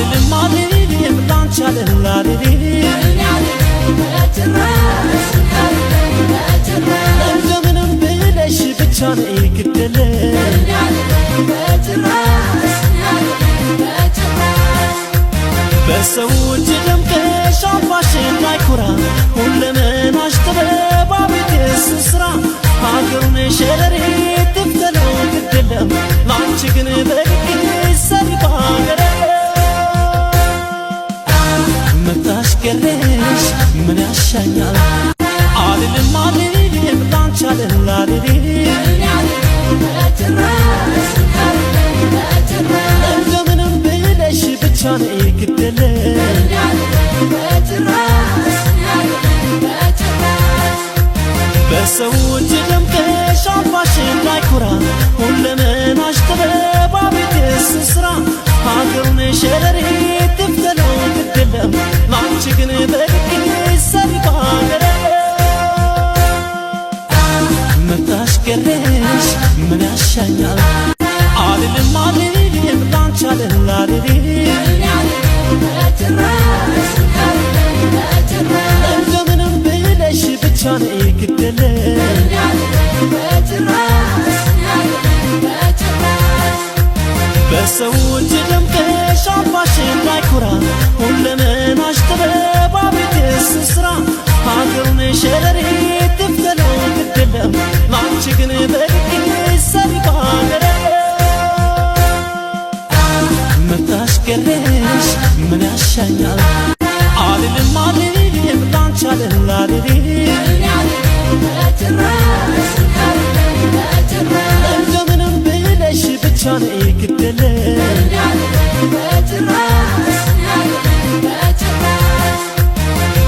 አልልም አልልም ላንቺ አልላልልም እንደምንም ብለሽ ብቻ ነይ ግደለ በሰው እጅ ደምቀሽ አምባሽን ላይኮራ ሁለመናሽ ጥበብ አቤት የእሱን ስራ ሀገሩን ሸረሪት ትፍተለው ግድለም ላንቺ ግን በግድ ሰሪ ባገረ መጣሽ ገለሽ ምን ያሻኛል አልልም አልልም ላንቺ አልላልልም እንደምንም ብለሽ ብቻ ነይ ግደለ በሰው እጅ ደምቀሽ አምባሽን ላይኮራ ሁለመናሽ ጥበብ አቤት የእሱን ስራ ሀገሩን ሸረሪት ትፍተለው ግድለም ላንቺ ግን በግድ ሰሪ ባገረ መጣሽ ገለሽ ምን ያሻኛል አልልም አልልም ላንቺ አልላልልም እንደምንም ብለሽ ብቻ ነይ ግደለ በሰው እጅ ደምቀሽ አምባሽን ላይኮራ ሁለመናሽ ጥበብ አቤት የእሱን ስራ ሀገሩን ሸረሪት ትፍተለው ግድለም ላንቺ ግን በግድ ሰሪ ባገረ መጣሽ ገለሽ ምን ያሻኛል አልልም አልልም ላንቺ አልላልልም እንደምንም ብለሽ ብቻ ነይ ግደለ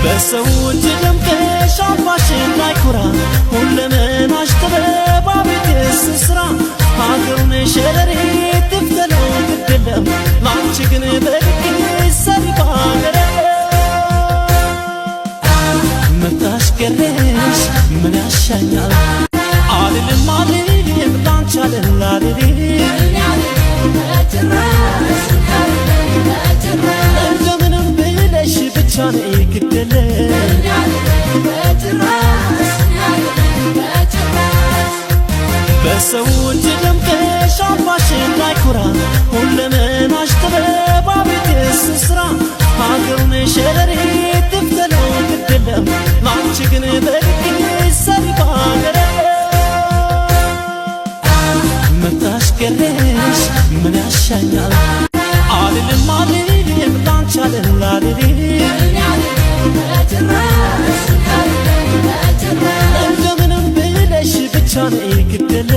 በሰው እጅ ደምቀሽ አምባሽን ላይኮራ ሁለመናሽ ጥበብ አቤት የእሱን ስራ ሀገሩን ሸረሪት ትፍተለው ግድለም ላንቺ ግን በግድ ሰሪ ባገረ መጣሽ ገለሽ ምን ያሻኛል አልልም አልልም ላንቺ አልላልልም እንደምንም ብለሽ ብቻ ነይ ግደለ በሰው እጅ ደምቀሽ አምባሽን ላይኮራ ሁለመናሽ ጥበብ አቤት የእሱን ስራ ሀገሩን ሸረሪት ትፍተለው ግድለም ላንቺ ግን በግድ ሰሪ ባገረ መጣሽ ገለሽ ምን ያሻኛል አልልም አልልም ላንቺ አልላልልም እንደምንም ብለሽ ብቻ ነይ ግደለ